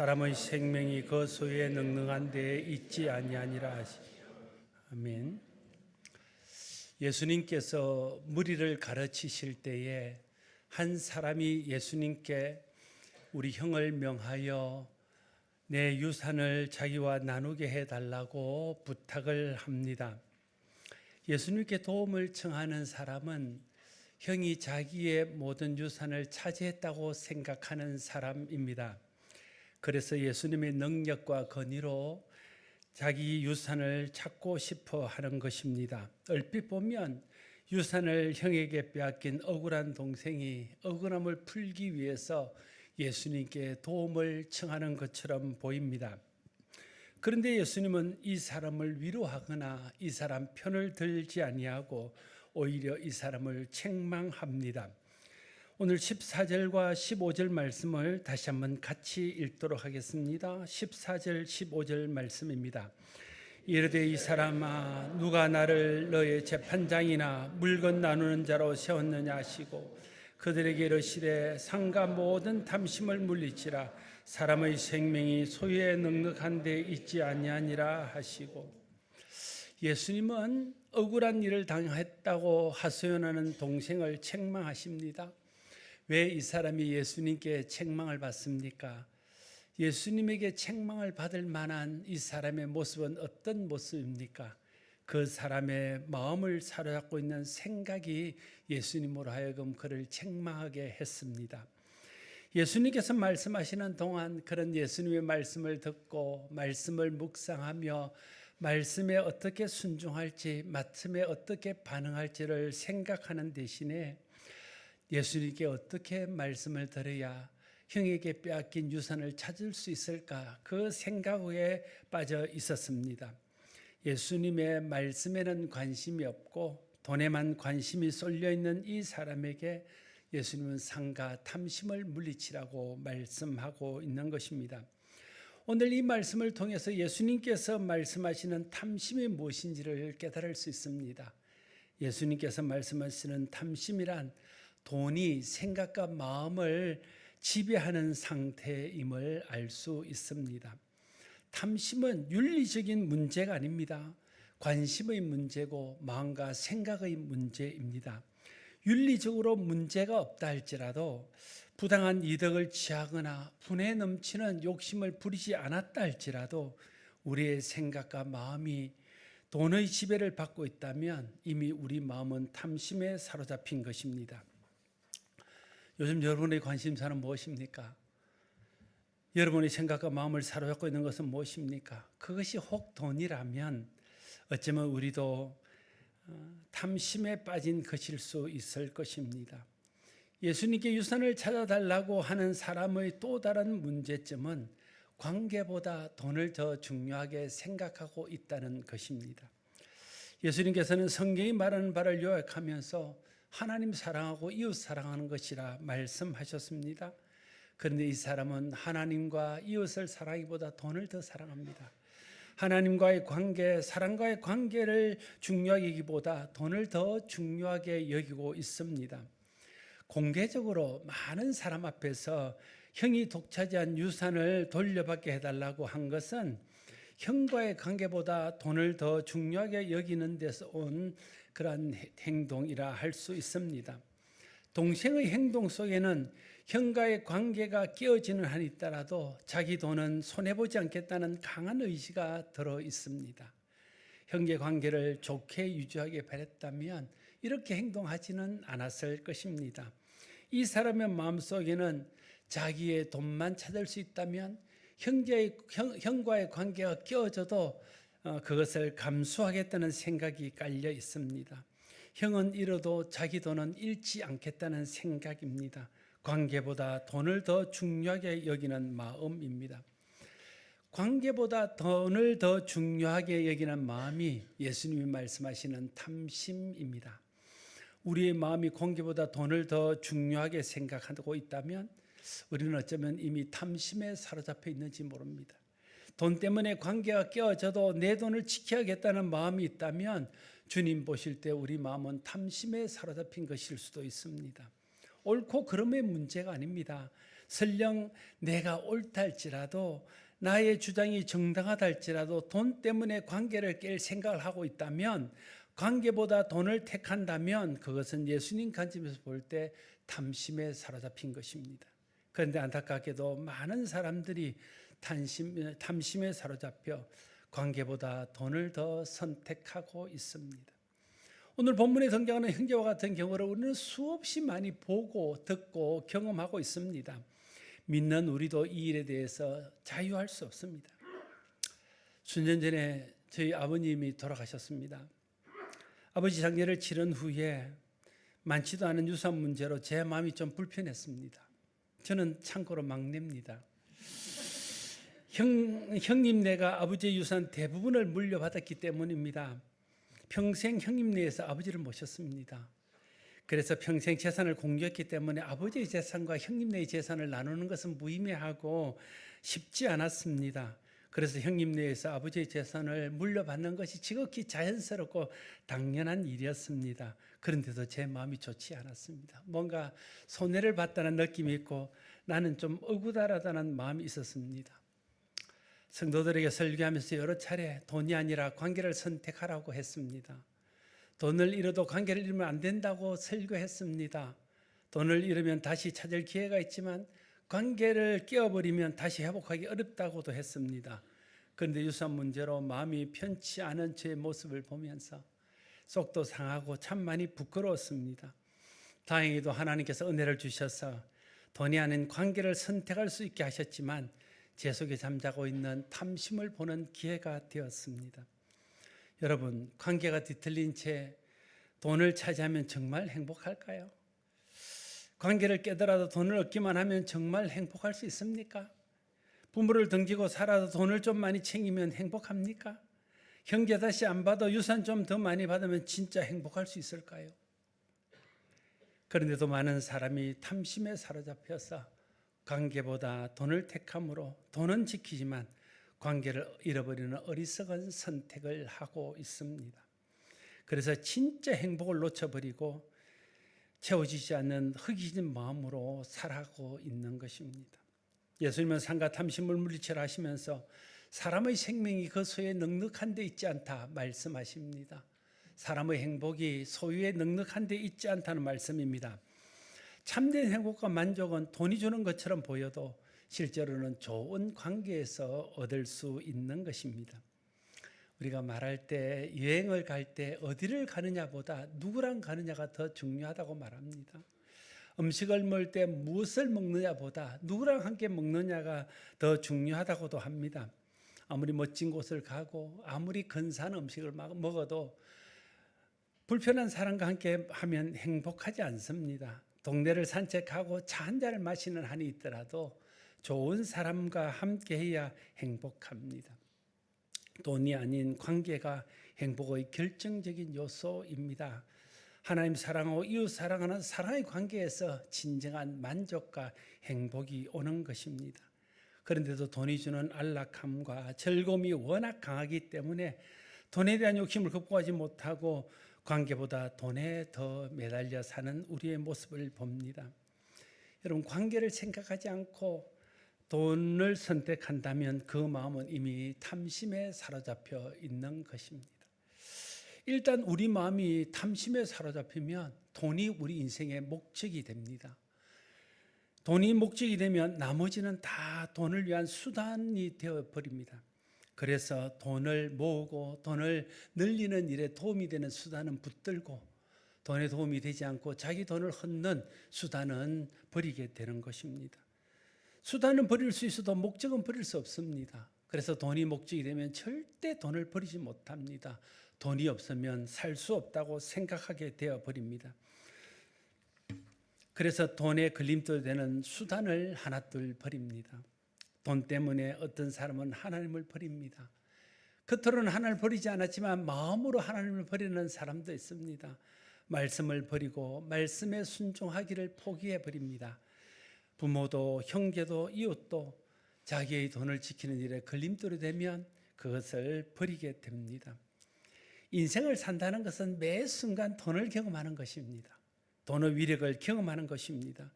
사람의 생명이 그 소유에 능능한 데에 있지 아니하니라 하시며. 아멘. 예수님께서 무리를 가르치실 때에 한 사람이 예수님께 우리 형을 명하여 내 유산을 자기와 나누게 해달라고 부탁을 합니다. 예수님께 도움을 청하는 사람은 형이 자기의 모든 유산을 차지했다고 생각하는 사람입니다. 그래서 예수님의 능력과 권위로 자기 유산을 찾고 싶어 하는 것입니다. 얼핏 보면 유산을 형에게 빼앗긴 억울한 동생이 억울함을 풀기 위해서 예수님께 도움을 청하는 것처럼 보입니다. 그런데 예수님은 이 사람을 위로하거나 이 사람 편을 들지 아니하고 오히려 이 사람을 책망합니다. 오늘 14절과 15절 말씀을 다시 한번 같이 읽도록 하겠습니다. 14절 15절 말씀입니다. 이르되 이 사람아 누가 나를 너의 재판장이나 물건 나누는 자로 세웠느냐 하시고 그들에게 이르시되 상가 모든 탐심을 물리치라 사람의 생명이 소유에 넉넉한 데 있지 아니하니라 하시고, 예수님은 억울한 일을 당했다고 하소연하는 동생을 책망하십니다. 왜 이 사람이 예수님께 책망을 받습니까? 예수님에게 책망을 받을 만한 이 사람의 모습은 어떤 모습입니까? 그 사람의 마음을 사로잡고 있는 생각이 예수님으로 하여금 그를 책망하게 했습니다. 예수님께서 말씀하시는 동안 그런 예수님의 말씀을 듣고 말씀을 묵상하며 말씀에 어떻게 순종할지, 말씀에 어떻게 반응할지를 생각하는 대신에 예수님께 어떻게 말씀을 들어야 형에게 빼앗긴 유산을 찾을 수 있을까, 그 생각에 빠져 있었습니다. 예수님의 말씀에는 관심이 없고 돈에만 관심이 쏠려 있는 이 사람에게 예수님은 상가 탐심을 물리치라고 말씀하고 있는 것입니다. 오늘 이 말씀을 통해서 예수님께서 말씀하시는 탐심이 무엇인지를 깨달을 수 있습니다. 예수님께서 말씀하시는 탐심이란 돈이 생각과 마음을 지배하는 상태임을 알 수 있습니다. 탐심은 윤리적인 문제가 아닙니다. 관심의 문제고 마음과 생각의 문제입니다. 윤리적으로 문제가 없다 할지라도 부당한 이득을 취하거나 분에 넘치는 욕심을 부리지 않았다 할지라도 우리의 생각과 마음이 돈의 지배를 받고 있다면 이미 우리 마음은 탐심에 사로잡힌 것입니다. 요즘 여러분의 관심사는 무엇입니까? 여러분의 생각과 마음을 사로잡고 있는 것은 무엇입니까? 그것이 혹 돈이라면 어쩌면 우리도 탐심에 빠진 것일 수 있을 것입니다. 예수님께 유산을 찾아달라고 하는 사람의 또 다른 문제점은 관계보다 돈을 더 중요하게 생각하고 있다는 것입니다. 예수님께서는 성경이 말하는 바를 요약하면서 하나님 사랑하고 이웃 사랑하는 것이라 말씀하셨습니다. 그런데 이 사람은 하나님과 이웃을 사랑하기보다 돈을 더 사랑합니다. 하나님과의 관계, 사랑과의 관계를 중요하게 여기기보다 돈을 더 중요하게 여기고 있습니다. 공개적으로 많은 사람 앞에서 형이 독차지한 유산을 돌려받게 해달라고 한 것은 형과의 관계보다 돈을 더 중요하게 여기는 데서 온 그러한 행동이라 할 수 있습니다. 동생의 행동 속에는 형과의 관계가 깨어지는 한이 있더라도 자기 돈은 손해보지 않겠다는 강한 의지가 들어 있습니다. 형제 관계를 좋게 유지하게 바랬다면 이렇게 행동하지는 않았을 것입니다. 이 사람의 마음속에는 자기의 돈만 찾을 수 있다면 형과의 관계가 깨어져도 그것을 감수하겠다는 생각이 깔려 있습니다. 형은 잃어도 자기 돈은 잃지 않겠다는 생각입니다. 관계보다 돈을 더 중요하게 여기는 마음입니다. 관계보다 돈을 더 중요하게 여기는 마음이 예수님이 말씀하시는 탐심입니다. 우리의 마음이 관계보다 돈을 더 중요하게 생각하고 있다면 우리는 어쩌면 이미 탐심에 사로잡혀 있는지 모릅니다. 돈 때문에 관계가 깨어져도 내 돈을 지켜야겠다는 마음이 있다면 주님 보실 때 우리 마음은 탐심에 사로잡힌 것일 수도 있습니다. 옳고 그름의 문제가 아닙니다. 설령 내가 옳다 할지라도 나의 주장이 정당하다 할지라도 돈 때문에 관계를 깰 생각을 하고 있다면, 관계보다 돈을 택한다면 그것은 예수님 관점에서 볼 때 탐심에 사로잡힌 것입니다. 그런데 안타깝게도 많은 사람들이 탐심에 사로잡혀 관계보다 돈을 더 선택하고 있습니다. 오늘 본문에 등장하는 형제와 같은 경우를 우리는 수없이 많이 보고 듣고 경험하고 있습니다. 믿는 우리도 이 일에 대해서 자유할 수 없습니다. 수년 전에 저희 아버님이 돌아가셨습니다. 아버지 장례를 치른 후에 많지도 않은 유산 문제로 제 마음이 좀 불편했습니다. 저는 참고로 막내입니다. 형님네가 아버지의 유산 대부분을 물려받았기 때문입니다. 평생 형님네에서 아버지를 모셨습니다. 그래서 평생 재산을 공유했기 때문에 아버지의 재산과 형님네의 재산을 나누는 것은 무의미하고 쉽지 않았습니다. 그래서 형님네에서 아버지의 재산을 물려받는 것이 지극히 자연스럽고 당연한 일이었습니다. 그런데도 제 마음이 좋지 않았습니다. 뭔가 손해를 봤다는 느낌이 있고 나는 좀 억울하다는 마음이 있었습니다. 성도들에게 설교하면서 여러 차례 돈이 아니라 관계를 선택하라고 했습니다. 돈을 잃어도 관계를 잃으면 안 된다고 설교했습니다. 돈을 잃으면 다시 찾을 기회가 있지만 관계를 깨어버리면 다시 회복하기 어렵다고도 했습니다. 그런데 유산 문제로 마음이 편치 않은 제 모습을 보면서 속도 상하고 참 많이 부끄러웠습니다. 다행히도 하나님께서 은혜를 주셔서 돈이 아닌 관계를 선택할 수 있게 하셨지만 제 속에 잠자고 있는 탐심을 보는 기회가 되었습니다. 여러분, 관계가 뒤틀린 채 돈을 차지하면 정말 행복할까요? 관계를 깨더라도 돈을 얻기만 하면 정말 행복할 수 있습니까? 부모를 등지고 살아도 돈을 좀 많이 챙기면 행복합니까? 형제 다시 안 봐도 유산 좀 더 많이 받으면 진짜 행복할 수 있을까요? 그런데도 많은 사람이 탐심에 사로잡혀서 관계보다 돈을 택함으로 돈은 지키지만 관계를 잃어버리는 어리석은 선택을 하고 있습니다. 그래서 진짜 행복을 놓쳐버리고 채워지지 않는 허기진 마음으로 살아가고 있는 것입니다. 예수님은 상과 탐심을 물리치라 하시면서 사람의 생명이 그 소유에 넉넉한 데 있지 않다 말씀하십니다. 사람의 행복이 소유에 넉넉한 데 있지 않다는 말씀입니다. 참된 행복과 만족은 돈이 주는 것처럼 보여도 실제로는 좋은 관계에서 얻을 수 있는 것입니다. 우리가 말할 때 여행을 갈 때 어디를 가느냐보다 누구랑 가느냐가 더 중요하다고 말합니다. 음식을 먹을 때 무엇을 먹느냐보다 누구랑 함께 먹느냐가 더 중요하다고도 합니다. 아무리 멋진 곳을 가고 아무리 근사한 음식을 먹어도 불편한 사람과 함께 하면 행복하지 않습니다. 동네를 산책하고 차 한 잔을 마시는 한이 있더라도 좋은 사람과 함께 해야 행복합니다. 돈이 아닌 관계가 행복의 결정적인 요소입니다. 하나님 사랑하고 이웃 사랑하는 사랑의 관계에서 진정한 만족과 행복이 오는 것입니다. 그런데도 돈이 주는 안락함과 즐거움이 워낙 강하기 때문에 돈에 대한 욕심을 극복하지 못하고 관계보다 돈에 더 매달려 사는 우리의 모습을 봅니다. 여러분, 관계를 생각하지 않고 돈을 선택한다면 그 마음은 이미 탐심에 사로잡혀 있는 것입니다. 일단 우리 마음이 탐심에 사로잡히면 돈이 우리 인생의 목적이 됩니다. 돈이 목적이 되면 나머지는 다 돈을 위한 수단이 되어버립니다. 그래서 돈을 모으고 돈을 늘리는 일에 도움이 되는 수단은 붙들고 돈에 도움이 되지 않고 자기 돈을 헛는 수단은 버리게 되는 것입니다. 수단은 버릴 수 있어도 목적은 버릴 수 없습니다. 그래서 돈이 목적이 되면 절대 돈을 버리지 못합니다. 돈이 없으면 살 수 없다고 생각하게 되어버립니다. 그래서 돈에 걸림돌 되는 수단을 하나둘 버립니다. 돈 때문에 어떤 사람은 하나님을 버립니다. 겉으로는 하나님을 버리지 않았지만 마음으로 하나님을 버리는 사람도 있습니다. 말씀을 버리고 말씀에 순종하기를 포기해 버립니다. 부모도 형제도 이웃도 자기의 돈을 지키는 일에 걸림돌이 되면 그것을 버리게 됩니다. 인생을 산다는 것은 매 순간 돈을 경험하는 것입니다. 돈의 위력을 경험하는 것입니다.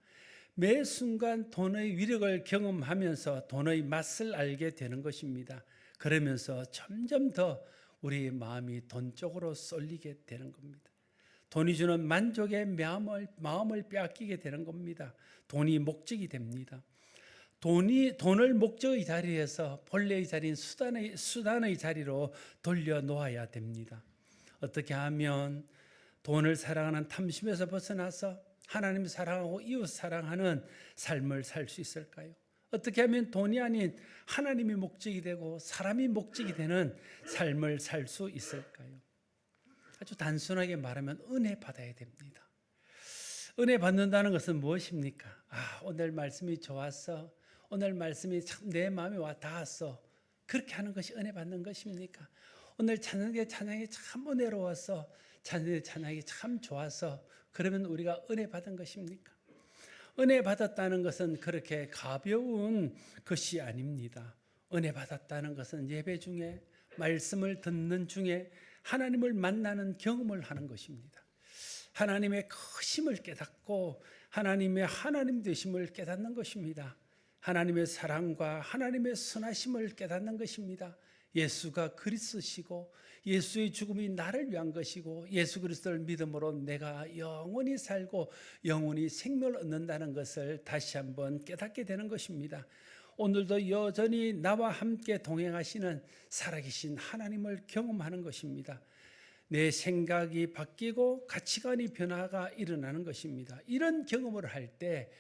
매 순간 돈의 위력을 경험하면서 돈의 맛을 알게 되는 것입니다. 그러면서 점점 더 우리의 마음이 돈 쪽으로 쏠리게 되는 겁니다. 돈이 주는 만족의 마음을 빼앗기게 되는 겁니다. 돈이 목적이 됩니다. 돈을 목적의 자리에서 본래의 자리인 수단의 자리로 돌려놓아야 됩니다. 어떻게 하면 돈을 사랑하는 탐심에서 벗어나서 하나님을 사랑하고 이웃 사랑하는 삶을 살 수 있을까요? 어떻게 하면 돈이 아닌 하나님이 목적이 되고 사람이 목적이 되는 삶을 살 수 있을까요? 아주 단순하게 말하면 은혜 받아야 됩니다. 은혜 받는다는 것은 무엇입니까? 오늘 말씀이 좋았어. 오늘 말씀이 참 내 마음에 와 닿았어. 그렇게 하는 것이 은혜 받는 것입니까? 오늘 찬양이 참 은혜로웠어. 찬양이 참 좋았어. 그러면 우리가 은혜 받은 것입니까? 은혜 받았다는 것은 그렇게 가벼운 것이 아닙니다. 은혜 받았다는 것은 예배 중에 말씀을 듣는 중에 하나님을 만나는 경험을 하는 것입니다. 하나님의 크심을 깨닫고 하나님의 하나님 되심을 깨닫는 것입니다. 하나님의 사랑과 하나님의 선하심을 깨닫는 것입니다. 예수가 그리스도시고 예수의 죽음이 나를 위한 것이고 예수 그리스도를 믿음으로 내가 영원히 살고 영원히 생명을 얻는다는 것을 다시 한번 깨닫게 되는 것입니다. 오늘도 여전히 나와 함께 동행하시는 살아계신 하나님을 경험하는 것입니다. 내 생각이 바뀌고 가치관이 변화가 일어나는 것입니다. 이런 경험을 할 때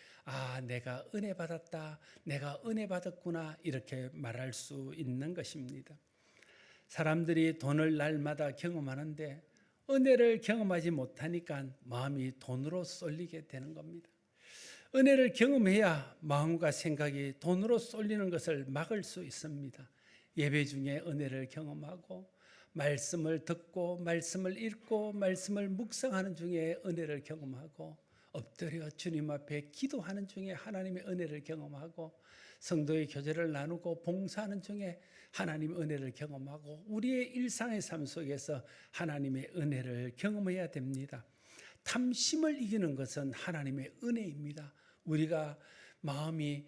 내가 은혜 받았다, 내가 은혜 받았구나 이렇게 말할 수 있는 것입니다. 사람들이 돈을 날마다 경험하는데 은혜를 경험하지 못하니까 마음이 돈으로 쏠리게 되는 겁니다. 은혜를 경험해야 마음과 생각이 돈으로 쏠리는 것을 막을 수 있습니다. 예배 중에 은혜를 경험하고 말씀을 듣고 말씀을 읽고 말씀을 묵상하는 중에 은혜를 경험하고 엎드려 주님 앞에 기도하는 중에 하나님의 은혜를 경험하고 성도의 교제를 나누고 봉사하는 중에 하나님의 은혜를 경험하고 우리의 일상의 삶 속에서 하나님의 은혜를 경험해야 됩니다. 탐심을 이기는 것은 하나님의 은혜입니다. 우리가 마음이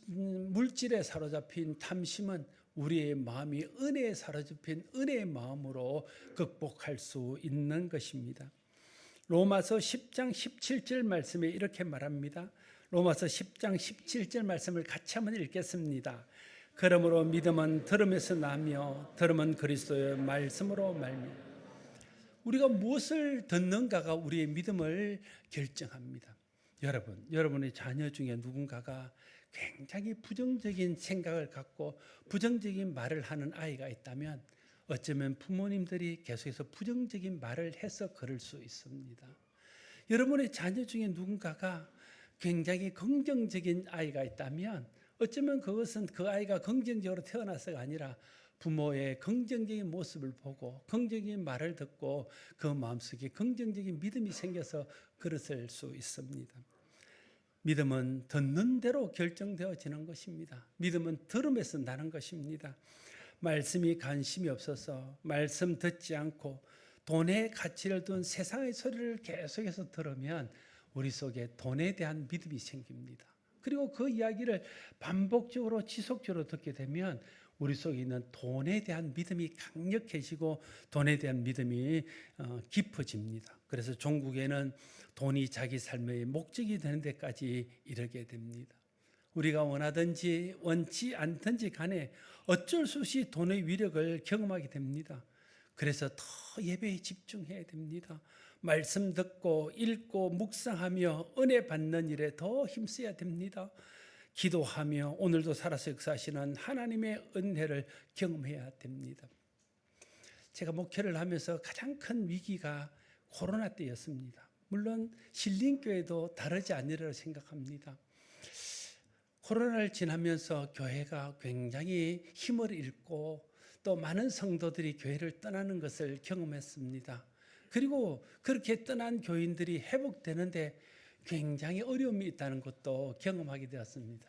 물질에 사로잡힌 탐심은 우리의 마음이 은혜에 사로잡힌 은혜의 마음으로 극복할 수 있는 것입니다. 로마서 10장 17절 말씀에 이렇게 말합니다. 로마서 10장 17절 말씀을 같이 한번 읽겠습니다. 그러므로 믿음은 들음에서 나며 들음은 그리스도의 말씀으로 말미암아. 우리가 무엇을 듣는가가 우리의 믿음을 결정합니다. 여러분의 자녀 중에 누군가가 굉장히 부정적인 생각을 갖고 부정적인 말을 하는 아이가 있다면 어쩌면 부모님들이 계속해서 부정적인 말을 해서 그럴 수 있습니다. 여러분의 자녀 중에 누군가가 굉장히 긍정적인 아이가 있다면 어쩌면 그것은 그 아이가 긍정적으로 태어나서가 아니라 부모의 긍정적인 모습을 보고 긍정적인 말을 듣고 그 마음속에 긍정적인 믿음이 생겨서 그랬을 수 있습니다. 믿음은 듣는 대로 결정되어지는 것입니다. 믿음은 들음에서 나는 것입니다. 말씀이 관심이 없어서 말씀 듣지 않고 돈의 가치를 둔 세상의 소리를 계속해서 들으면 우리 속에 돈에 대한 믿음이 생깁니다. 그리고 그 이야기를 반복적으로 지속적으로 듣게 되면 우리 속에 있는 돈에 대한 믿음이 강력해지고 돈에 대한 믿음이 깊어집니다. 그래서 종국에는 돈이 자기 삶의 목적이 되는 데까지 이르게 됩니다. 우리가 원하든지 원치 않든지 간에 어쩔 수 없이 돈의 위력을 경험하게 됩니다. 그래서 더 예배에 집중해야 됩니다. 말씀 듣고 읽고 묵상하며 은혜 받는 일에 더 힘써야 됩니다. 기도하며 오늘도 살아서 역사하시는 하나님의 은혜를 경험해야 됩니다. 제가 목회를 하면서 가장 큰 위기가 코로나 때였습니다. 물론 신림교회도 다르지 않으리라 생각합니다. 코로나를 지나면서 교회가 굉장히 힘을 잃고 또 많은 성도들이 교회를 떠나는 것을 경험했습니다. 그리고 그렇게 떠난 교인들이 회복되는데 굉장히 어려움이 있다는 것도 경험하게 되었습니다.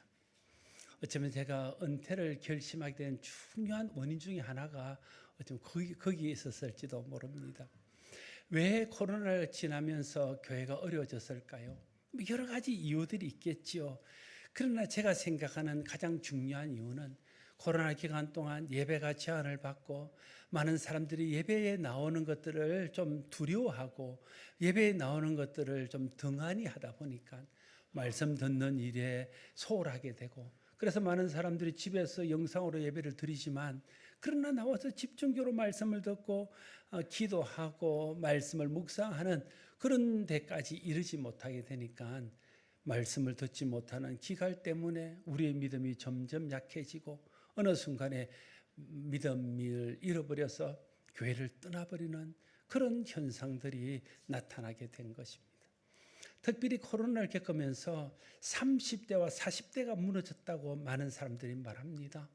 어쩌면 제가 은퇴를 결심하게 된 중요한 원인 중에 하나가 어쩌면 거기에 있었을지도 모릅니다. 왜 코로나를 지나면서 교회가 어려워졌을까요? 여러 가지 이유들이 있겠지요. 그러나 제가 생각하는 가장 중요한 이유는 코로나 기간 동안 예배가 제한을 받고 많은 사람들이 예배에 나오는 것들을 좀 두려워하고 예배에 나오는 것들을 좀 등한히 하다 보니까 말씀 듣는 일에 소홀하게 되고, 그래서 많은 사람들이 집에서 영상으로 예배를 드리지만 그러나 나와서 집중적으로 말씀을 듣고 기도하고 말씀을 묵상하는 그런 데까지 이르지 못하게 되니까 말씀을 듣지 못하는 기갈 때문에 우리의 믿음이 점점 약해지고 어느 순간에 믿음을 잃어버려서 교회를 떠나버리는 그런 현상들이 나타나게 된 것입니다. 특별히 코로나를 겪으면서 30대와 40대가 무너졌다고 많은 사람들이 말합니다.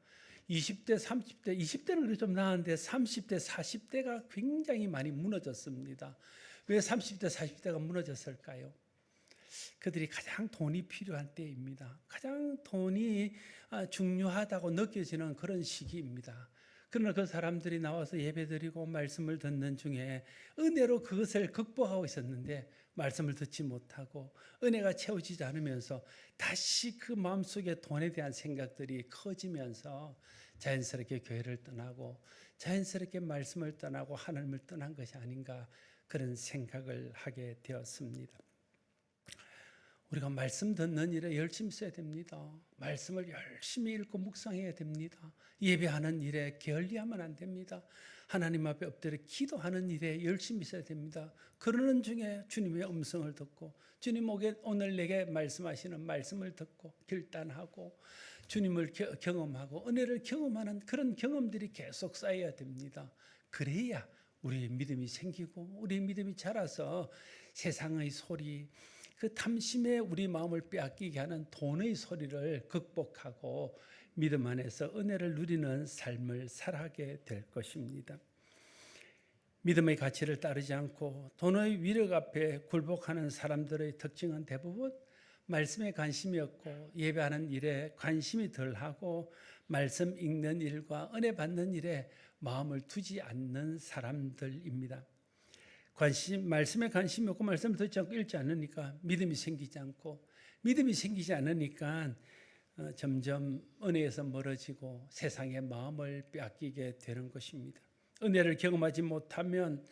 20대, 30대, 20대는 그래도 좀 나았는데 30대, 40대가 굉장히 많이 무너졌습니다. 왜 30대, 40대가 무너졌을까요? 그들이 가장 돈이 필요한 때입니다. 가장 돈이 중요하다고 느껴지는 그런 시기입니다. 그러나 그 사람들이 나와서 예배드리고 말씀을 듣는 중에 은혜로 그것을 극복하고 있었는데 말씀을 듣지 못하고 은혜가 채워지지 않으면서 다시 그 마음속에 돈에 대한 생각들이 커지면서 자연스럽게 교회를 떠나고 자연스럽게 말씀을 떠나고 하나님을 떠난 것이 아닌가, 그런 생각을 하게 되었습니다. 우리가 말씀 듣는 일에 열심히 써야 됩니다. 말씀을 열심히 읽고 묵상해야 됩니다. 예배하는 일에 게을리하면 안 됩니다. 하나님 앞에 엎드려 기도하는 일에 열심히 있어야 됩니다. 그러는 중에 주님의 음성을 듣고 주님 오늘 내게 말씀하시는 말씀을 듣고 결단하고 주님을 경험하고 은혜를 경험하는 그런 경험들이 계속 쌓여야 됩니다. 그래야 우리의 믿음이 생기고 우리의 믿음이 자라서 세상의 소리, 그 탐심에 우리 마음을 빼앗기게 하는 돈의 소리를 극복하고 믿음 안에서 은혜를 누리는 삶을 살아가게 될 것입니다. 믿음의 가치를 따르지 않고 돈의 위력 앞에 굴복하는 사람들의 특징은 대부분 말씀에 관심이 없고 예배하는 일에 관심이 덜하고 말씀 읽는 일과 은혜 받는 일에 마음을 두지 않는 사람들입니다. 말씀에 관심이 없고 말씀을 듣지 않고 읽지 않으니까 믿음이 생기지 않고, 믿음이 생기지 않으니까 점점 은혜에서 멀어지고 세상의 마음을 빼앗기게 되는 것입니다. 은혜를 경험하지 못하면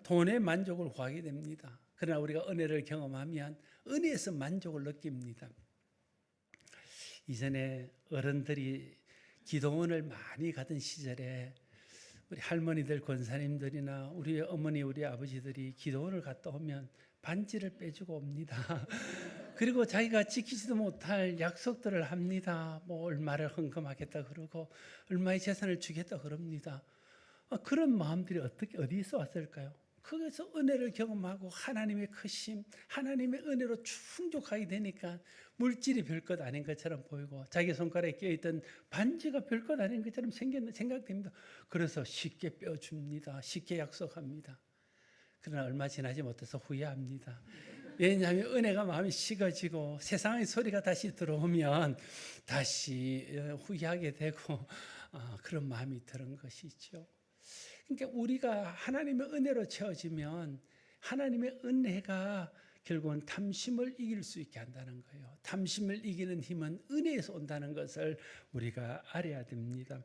돈의 만족을 구하게 됩니다. 그러나 우리가 은혜를 경험하면 은혜에서 만족을 느낍니다. 이전에 어른들이 기도원을 많이 가던 시절에 우리 할머니들, 권사님들이나 우리 어머니, 우리 아버지들이 기도원을 갔다 오면 반지를 빼주고 옵니다. 그리고 자기가 지키지도 못할 약속들을 합니다. 뭐 얼마를 헌금하겠다 그러고 얼마의 재산을 주겠다 그럽니다. 그런 마음들이 어디서 왔을까요? 거기서 은혜를 경험하고 하나님의 크심, 하나님의 은혜로 충족하게 되니까 물질이 별것 아닌 것처럼 보이고 자기 손가락에 껴있던 반지가 별것 아닌 것처럼 생각됩니다. 그래서 쉽게 빼어줍니다. 쉽게 약속합니다. 그러나 얼마 지나지 못해서 후회합니다. 왜냐하면 은혜가 마음이 식어지고 세상의 소리가 다시 들어오면 다시 후회하게 되고 그런 마음이 드는 것이죠. 그러니까 우리가 하나님의 은혜로 채워지면 하나님의 은혜가 결국은 탐심을 이길 수 있게 한다는 거예요. 탐심을 이기는 힘은 은혜에서 온다는 것을 우리가 알아야 됩니다.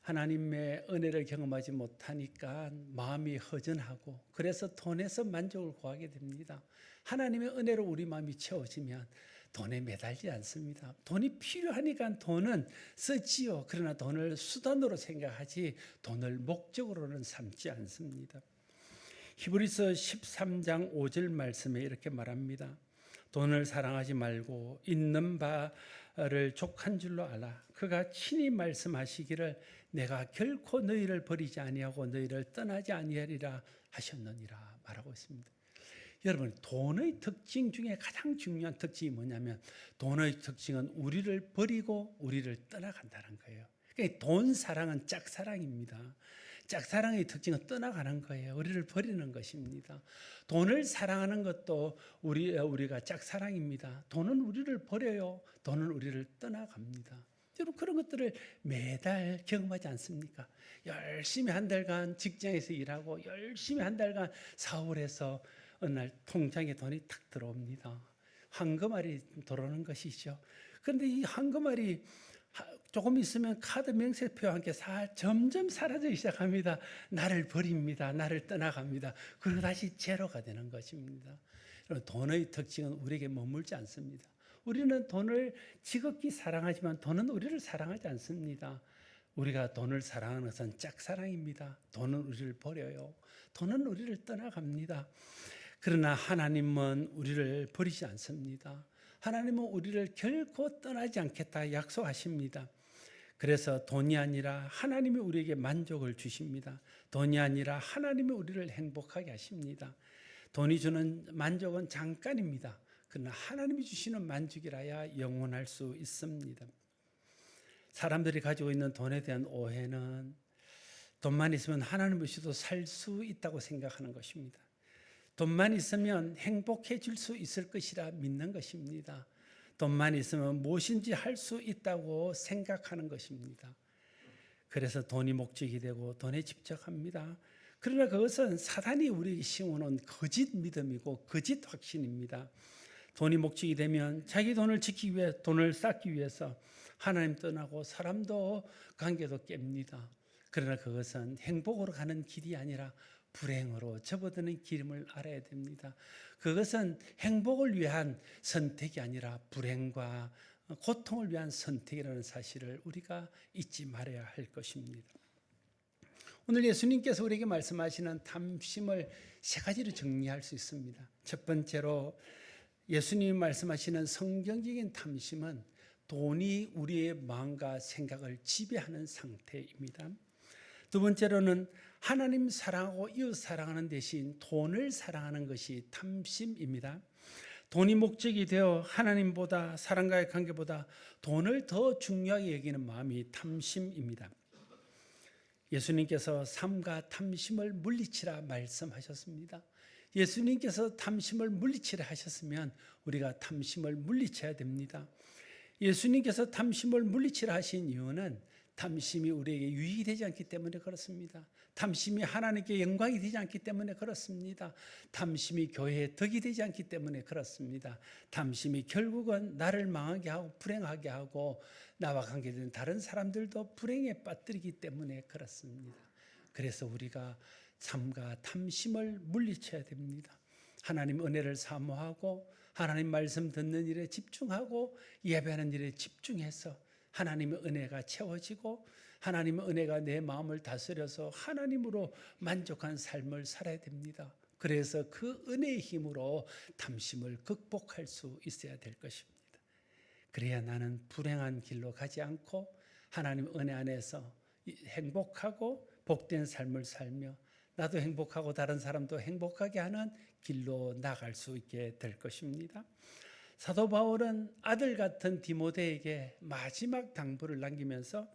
하나님의 은혜를 경험하지 못하니까 마음이 허전하고 그래서 돈에서 만족을 구하게 됩니다. 하나님의 은혜로 우리 마음이 채워지면 돈에 매달리지 않습니다. 돈이 필요하니까 돈은 쓰지요. 그러나 돈을 수단으로 생각하지 돈을 목적으로는 삼지 않습니다. 히브리서 13장 5절 말씀에 이렇게 말합니다. 돈을 사랑하지 말고 있는 바를 족한 줄로 알아. 그가 친히 말씀하시기를 내가 결코 너희를 버리지 아니하고 너희를 떠나지 아니하리라 하셨느니라 말하고 있습니다. 여러분, 돈의 특징 중에 가장 중요한 특징이 뭐냐면 돈의 특징은 우리를 버리고 우리를 떠나간다는 거예요. 그러니까 돈 사랑은 짝사랑입니다. 짝사랑의 특징은 떠나가는 거예요. 우리를 버리는 것입니다. 돈을 사랑하는 것도 우리가 짝사랑입니다. 돈은 우리를 버려요. 돈은 우리를 떠나갑니다. 여러분, 그런 것들을 매달 경험하지 않습니까? 열심히 한 달간 직장에서 일하고 열심히 한 달간 사업을 해서 어느 날 통장에 돈이 탁 들어옵니다. 황금알이 들어오는 것이죠. 그런데 이 황금알이 조금 있으면 카드 명세표와 함께 점점 사라지기 시작합니다. 나를 버립니다. 나를 떠나갑니다. 그리고 다시 제로가 되는 것입니다. 돈의 특징은 우리에게 머물지 않습니다. 우리는 돈을 지극히 사랑하지만 돈은 우리를 사랑하지 않습니다. 우리가 돈을 사랑하는 것은 짝사랑입니다. 돈은 우리를 버려요. 돈은 우리를 떠나갑니다. 그러나 하나님은 우리를 버리지 않습니다. 하나님은 우리를 결코 떠나지 않겠다 약속하십니다. 그래서 돈이 아니라 하나님이 우리에게 만족을 주십니다. 돈이 아니라 하나님이 우리를 행복하게 하십니다. 돈이 주는 만족은 잠깐입니다. 그러나 하나님이 주시는 만족이라야 영원할 수 있습니다. 사람들이 가지고 있는 돈에 대한 오해는 돈만 있으면 하나님 없이도 살 수 있다고 생각하는 것입니다. 돈만 있으면 행복해질 수 있을 것이라 믿는 것입니다. 돈만 있으면 무엇인지 할 수 있다고 생각하는 것입니다. 그래서 돈이 목적이 되고 돈에 집착합니다. 그러나 그것은 사단이 우리에게 심어놓은 거짓 믿음이고 거짓 확신입니다. 돈이 목적이 되면 자기 돈을 지키기 위해 돈을 쌓기 위해서 하나님 떠나고 사람도 관계도 깹니다. 그러나 그것은 행복으로 가는 길이 아니라 불행으로 접어드는 길임을 알아야 됩니다. 그것은 행복을 위한 선택이 아니라 불행과 고통을 위한 선택이라는 사실을 우리가 잊지 말아야 할 것입니다. 오늘 예수님께서 우리에게 말씀하시는 탐심을 세 가지로 정리할 수 있습니다. 첫 번째로 예수님이 말씀하시는 성경적인 탐심은 돈이 우리의 마음과 생각을 지배하는 상태입니다. 두 번째로는 하나님 사랑하고 이웃 사랑하는 대신 돈을 사랑하는 것이 탐심입니다. 돈이 목적이 되어 하나님보다 사람과의 관계보다 돈을 더 중요하게 여기는 마음이 탐심입니다. 예수님께서 삼가 탐심을 물리치라 말씀하셨습니다. 예수님께서 탐심을 물리치라 하셨으면 우리가 탐심을 물리쳐야 됩니다. 예수님께서 탐심을 물리치라 하신 이유는 탐심이 우리에게 유익이 되지 않기 때문에 그렇습니다. 탐심이 하나님께 영광이 되지 않기 때문에 그렇습니다. 탐심이 교회에 덕이 되지 않기 때문에 그렇습니다. 탐심이 결국은 나를 망하게 하고 불행하게 하고 나와 관계된 다른 사람들도 불행에 빠뜨리기 때문에 그렇습니다. 그래서 우리가 삼가 탐심을 물리쳐야 됩니다. 하나님 은혜를 사모하고 하나님 말씀 듣는 일에 집중하고 예배하는 일에 집중해서 하나님의 은혜가 채워지고 하나님의 은혜가 내 마음을 다스려서 하나님으로 만족한 삶을 살아야 됩니다. 그래서 그 은혜의 힘으로 탐심을 극복할 수 있어야 될 것입니다. 그래야 나는 불행한 길로 가지 않고 하나님 은혜 안에서 행복하고 복된 삶을 살며 나도 행복하고 다른 사람도 행복하게 하는 길로 나갈 수 있게 될 것입니다. 사도 바울은 아들 같은 디모데에게 마지막 당부를 남기면서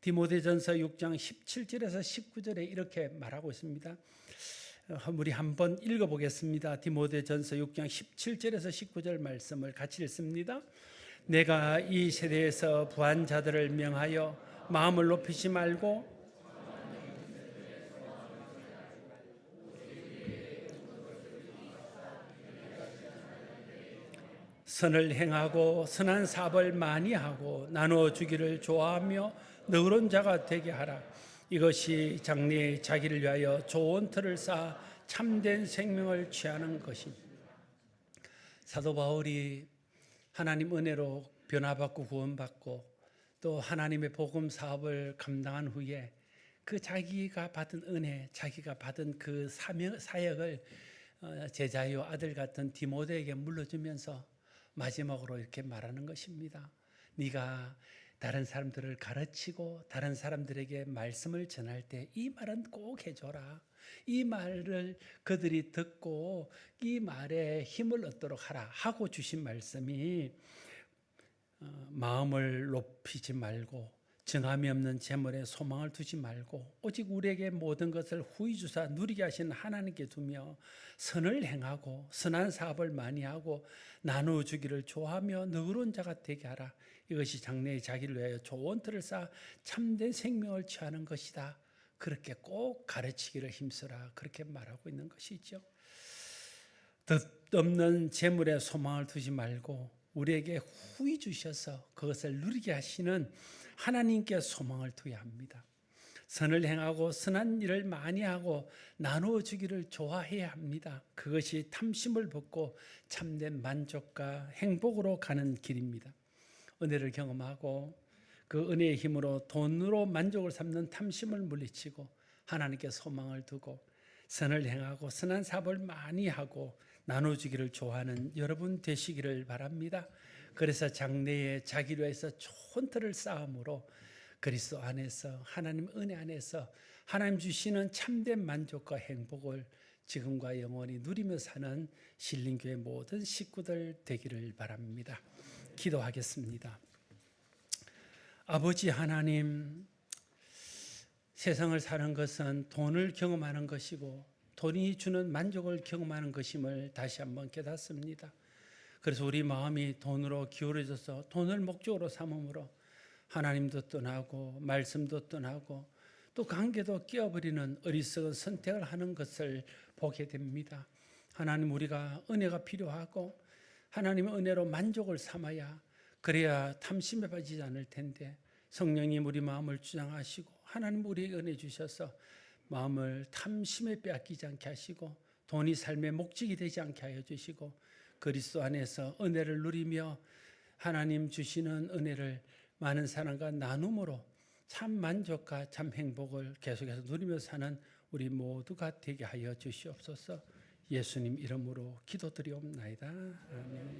디모데전서 6장 17절에서 19절에 이렇게 말하고 있습니다. 우리 한번 읽어보겠습니다. 디모데전서 6장 17절에서 19절 말씀을 같이 읽습니다. 내가 이 세대에서 부한 자들을 명하여 마음을 높이지 말고 선을 행하고 선한 사업을 많이 하고 나누어 주기를 좋아하며 너그러운 자가 되게 하라. 이것이 장래에 자기를 위하여 좋은 터를 쌓아 참된 생명을 취하는 것입니다. 사도 바울이 하나님 은혜로 변화받고 구원받고 또 하나님의 복음 사업을 감당한 후에 그 자기가 받은 은혜, 자기가 받은 그 사역을 제자요 아들 같은 디모데에게 물려주면서 마지막으로 이렇게 말하는 것입니다. 네가 다른 사람들을 가르치고 다른 사람들에게 말씀을 전할 때 이 말은 꼭 해줘라. 이 말을 그들이 듣고 이 말에 힘을 얻도록 하라 하고 주신 말씀이 마음을 높이지 말고 정함이 없는 재물에 소망을 두지 말고 오직 우리에게 모든 것을 후히 주사 누리게 하시는 하나님께 두며 선을 행하고 선한 사업을 많이 하고 나누어 주기를 좋아하며 너그러운 자가 되게 하라. 이것이 장래에 자기를 위하여 좋은 터를 쌓아 참된 생명을 취하는 것이다. 그렇게 꼭 가르치기를 힘써라. 그렇게 말하고 있는 것이죠. 덧없는 재물에 소망을 두지 말고 우리에게 후히 주셔서 그것을 누리게 하시는 하나님께 소망을 두어야 합니다. 선을 행하고 선한 일을 많이 하고 나누어 주기를 좋아해야 합니다. 그것이 탐심을 벗고 참된 만족과 행복으로 가는 길입니다. 은혜를 경험하고 그 은혜의 힘으로 돈으로 만족을 삼는 탐심을 물리치고 하나님께 소망을 두고 선을 행하고 선한 사업을 많이 하고 나눠주기를 좋아하는 여러분 되시기를 바랍니다. 그래서 장래에 자기를 위해서 좋은 틀을 쌓음으로 그리스도 안에서 하나님 은혜 안에서 하나님 주시는 참된 만족과 행복을 지금과 영원히 누리며 사는 신림교회 모든 식구들 되기를 바랍니다. 기도하겠습니다. 아버지 하나님, 세상을 사는 것은 돈을 경험하는 것이고 돈이 주는 만족을 경험하는 것임을 다시 한번 깨닫습니다. 그래서 우리 마음이 돈으로 기울어져서 돈을 목적으로 삼음으로 하나님도 떠나고 말씀도 떠나고 또 관계도 끼어버리는 어리석은 선택을 하는 것을 보게 됩니다. 하나님, 우리가 은혜가 필요하고 하나님의 은혜로 만족을 삼아야 그래야 탐심에 빠지지 않을 텐데 성령님 우리 마음을 주장하시고 하나님 우리에게 은혜 주셔서 마음을 탐심에 빼앗기지 않게 하시고 돈이 삶의 목적이 되지 않게 하여 주시고 그리스도 안에서 은혜를 누리며 하나님 주시는 은혜를 많은 사람과 나눔으로 참 만족과 참 행복을 계속해서 누리며 사는 우리 모두가 되게 하여 주시옵소서. 예수님 이름으로 기도드리옵나이다. 아멘.